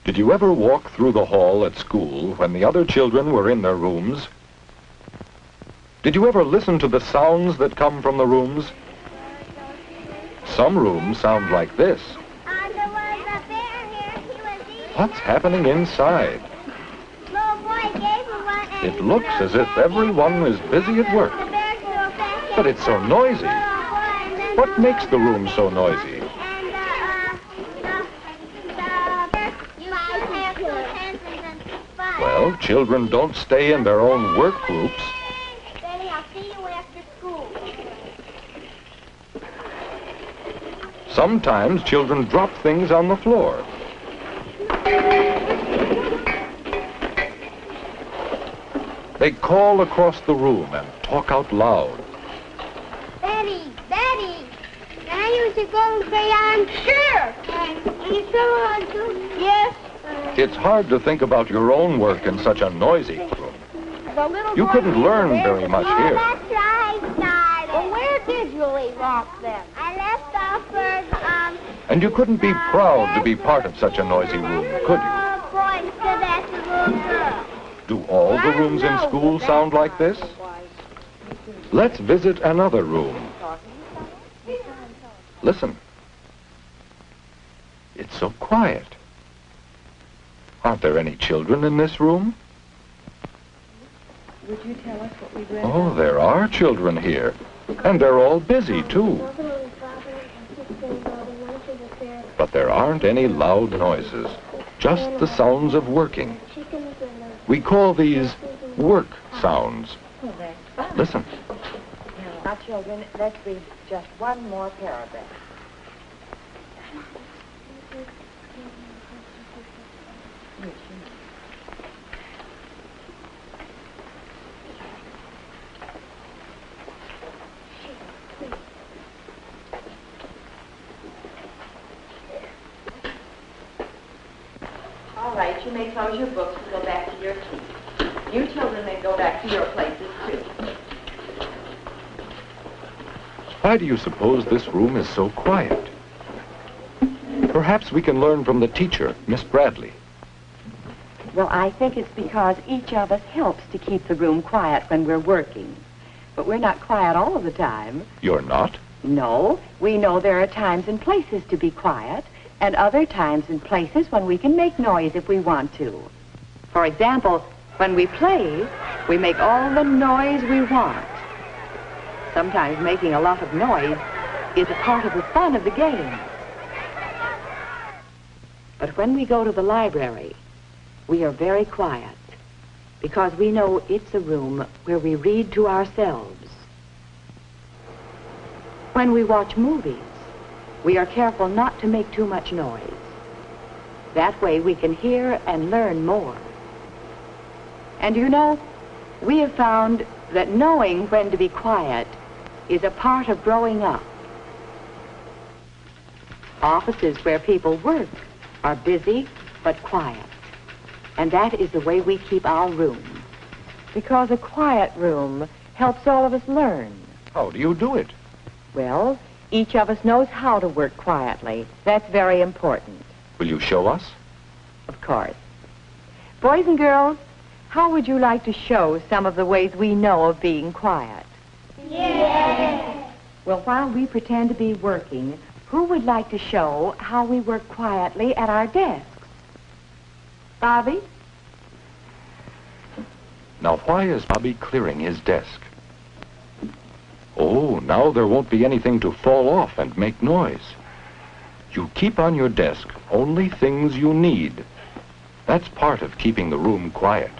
Did you ever walk through the hall at school when the other children were in their rooms? Did you ever listen to the sounds that come from the rooms? Some rooms sound like this. What's happening inside? It looks as if everyone is busy at work. But it's so noisy. What makes the room so noisy? Well, children don't stay in their own work groups. Sometimes children drop things on the floor. They call across the room and talk out loud. Betty, can I use your golden crayon? Sure. And you still want to? Yes. It's hard to think about your own work in such a noisy room. You couldn't learn very much here. That's right, Well, where did you leave off then? I left off for, And you couldn't be proud to be part of such a noisy room, could you? Do all the rooms in school sound like this? Let's visit another room. Listen. It's so quiet. Aren't there any children in this room? Would you tell us what we read? Oh, there are children here. And they're all busy, too. But there aren't any loud noises. Just the sounds of working. We call these work sounds. Oh, that's fun. Listen. Now, children, let's read just one more paragraph. All right, you may close your books and go back to your seats. You children may go back to your places, too. Why do you suppose this room is so quiet? Perhaps we can learn from the teacher, Miss Bradley. Well, I think it's because each of us helps to keep the room quiet when we're working. But we're not quiet all of the time. You're not? No, we know there are times and places to be quiet, and other times and places when we can make noise if we want to. For example, when we play, we make all the noise we want. Sometimes making a lot of noise is a part of the fun of the game. But when we go to the library, we are very quiet because we know it's a room where we read to ourselves. When we watch movies, we are careful not to make too much noise. That way we can hear and learn more. And you know, we have found that knowing when to be quiet is a part of growing up. Offices where people work are busy but quiet. And that is the way we keep our room. Because a quiet room helps all of us learn. How do you do it? Well, each of us knows how to work quietly. That's very important. Will you show us? Of course. Boys and girls, how would you like to show some of the ways we know of being quiet? Yes. Well, while we pretend to be working, who would like to show how we work quietly at our desks? Bobby? Now, why is Bobby clearing his desk? Oh, now there won't be anything to fall off and make noise. You keep on your desk only things you need. That's part of keeping the room quiet.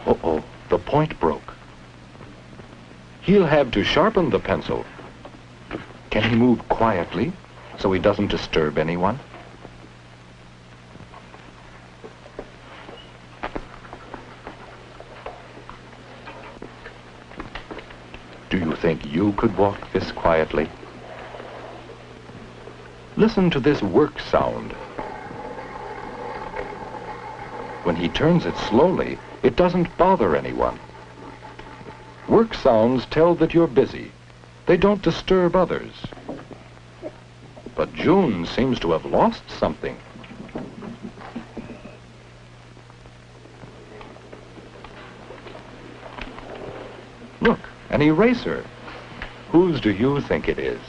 Uh-oh, the point broke. He'll have to sharpen the pencil. Can he move quietly so he doesn't disturb anyone? Do you think you could walk this quietly? Listen to this work sound. When he turns it slowly, it doesn't bother anyone. Work sounds tell that you're busy. They don't disturb others. But June seems to have lost something. Look, an eraser. Whose do you think it is?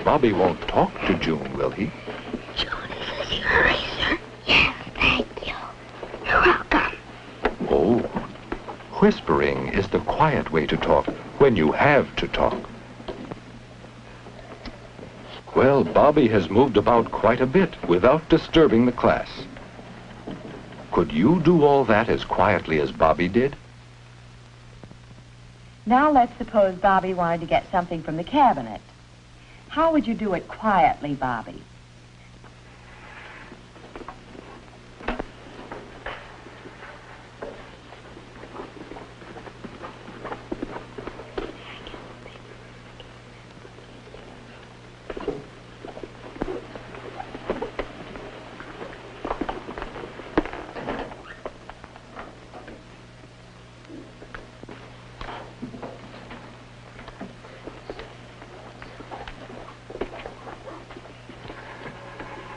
Bobby won't talk to June, will he? June, is this your eraser? Yes, thank you. You're welcome. Oh, whispering is the quiet way to talk when you have to talk. Well, Bobby has moved about quite a bit without disturbing the class. Could you do all that as quietly as Bobby did? Now let's suppose Bobby wanted to get something from the cabinet. How would you do it quietly, Bobby?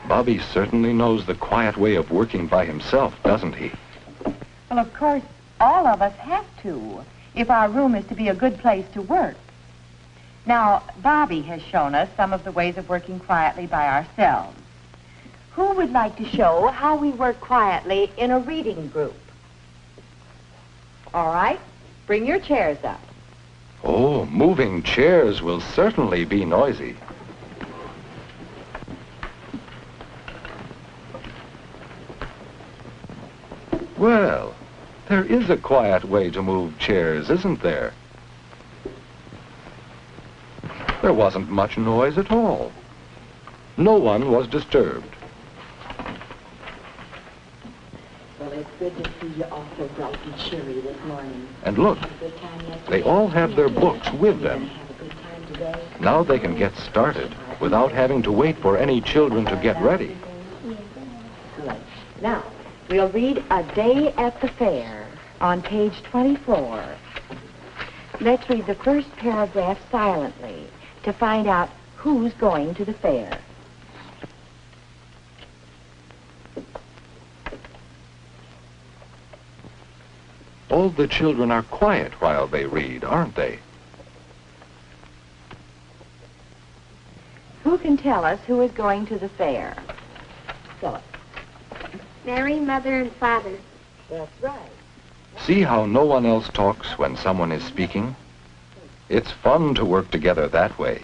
Bobby certainly knows the quiet way of working by himself, doesn't he? Well, of course, all of us have to, if our room is to be a good place to work. Now, Bobby has shown us some of the ways of working quietly by ourselves. Who would like to show how we work quietly in a reading group? All right, bring your chairs up. Oh, moving chairs will certainly be noisy. Well, there is a quiet way to move chairs, isn't there? There wasn't much noise at all. No one was disturbed. Well, it's good to see you also bright and cheery this morning. And look, Had a good time yesterday? they all have their books with You them. gonna have a good time today? Now they can get started without having to wait for any children to get ready. Good. Now, we'll read A Day at the Fair on page 24. Let's read the first paragraph silently to find out who's going to the fair. All the children are quiet while they read, aren't they? Who can tell us who is going to the fair? Philip. Mary, Mother, and Father. That's right. See how no one else talks when someone is speaking? It's fun to work together that way.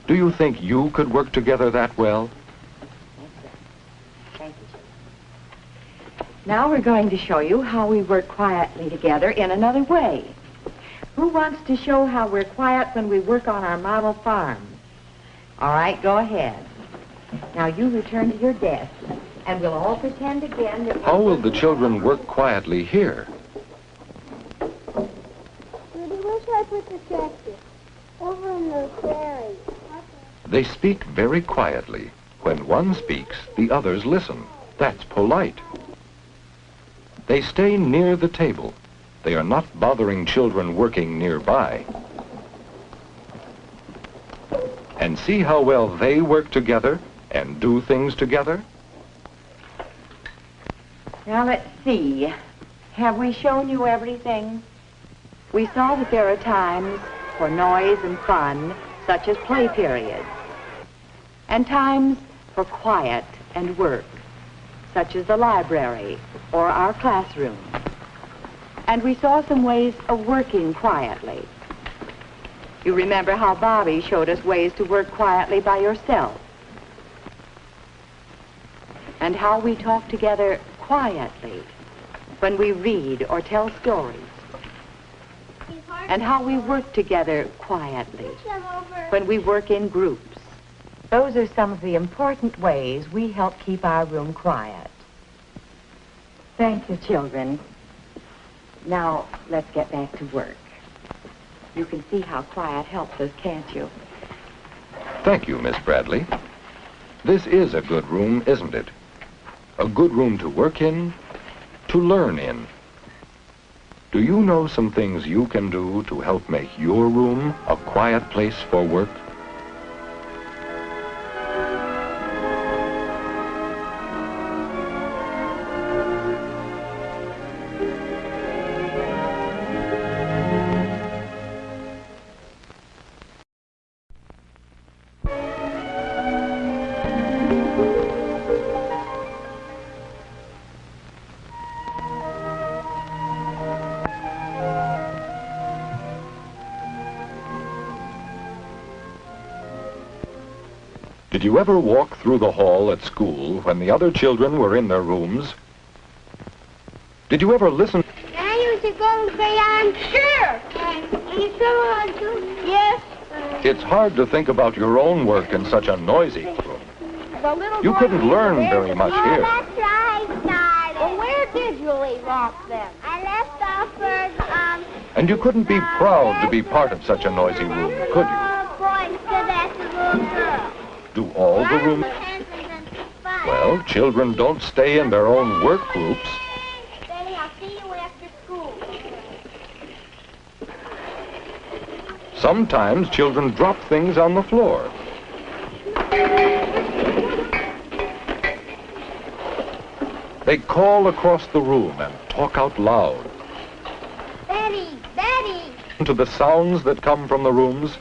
Do you think you could work together that well? Thank you. Now we're going to show you how we work quietly together in another way. Who wants to show how we're quiet when we work on our model farm? All right, go ahead. Now you return to your desk, and we'll all pretend again that... How will the children work quietly here? Judy, where should I put the tractor? Over in the prairie. They speak very quietly. When one speaks, the others listen. That's polite. They stay near the table. They are not bothering children working nearby. And see how well they work together and do things together? Now let's see. Have we shown you everything? We saw that there are times for noise and fun, such as play periods, and times for quiet and work, such as the library or our classroom. And we saw some ways of working quietly. You remember how Bobby showed us ways to work quietly by yourself, and how we talk together quietly when we read or tell stories, and how we work together quietly when we work in groups. Those are some of the important ways we help keep our room quiet. Thank you, children. Now, let's get back to work. You can see how quiet helps us, can't you? Thank you, Miss Bradley. This is a good room, isn't it? A good room to work in, to learn in. Do you know some things you can do to help make your room a quiet place for work? Did you ever walk through the hall at school when the other children were in their rooms? Did you ever listen? Can I use a golden crayon? Sure. And you throw on too? Yes. It's hard to think about your own work in such a noisy room. You couldn't learn very much here. That's right, darling. Well, where did you leave off then? I left off first, And you couldn't be proud to be part of such a noisy room, could you? Boys, so that's a little girl. Do all the rooms... Well, children don't stay in their own work groups. Daddy, I'll see you after school. Sometimes children drop things on the floor. They call across the room and talk out loud. Daddy, Daddy. To the sounds that come from the rooms.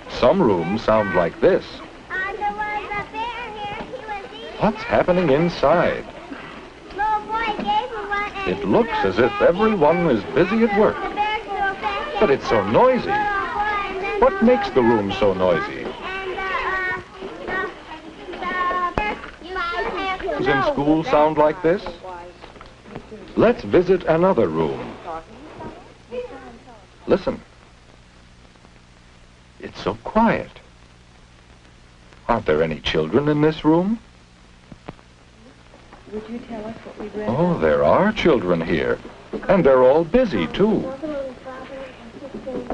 Some rooms sound like this. There was a bear here. He was eating. What's happening inside? Little boy gave him one. And It looks as if everyone is busy at work. the bear threw a basket. But it's so noisy. Little boy, and then What makes the room so noisy? Does in school sound like this? Let's visit another room. Listen. It's so quiet. Aren't there any children in this room? Would you tell us what we read? Oh, there are children here. And they're all busy, too. Little brother and sister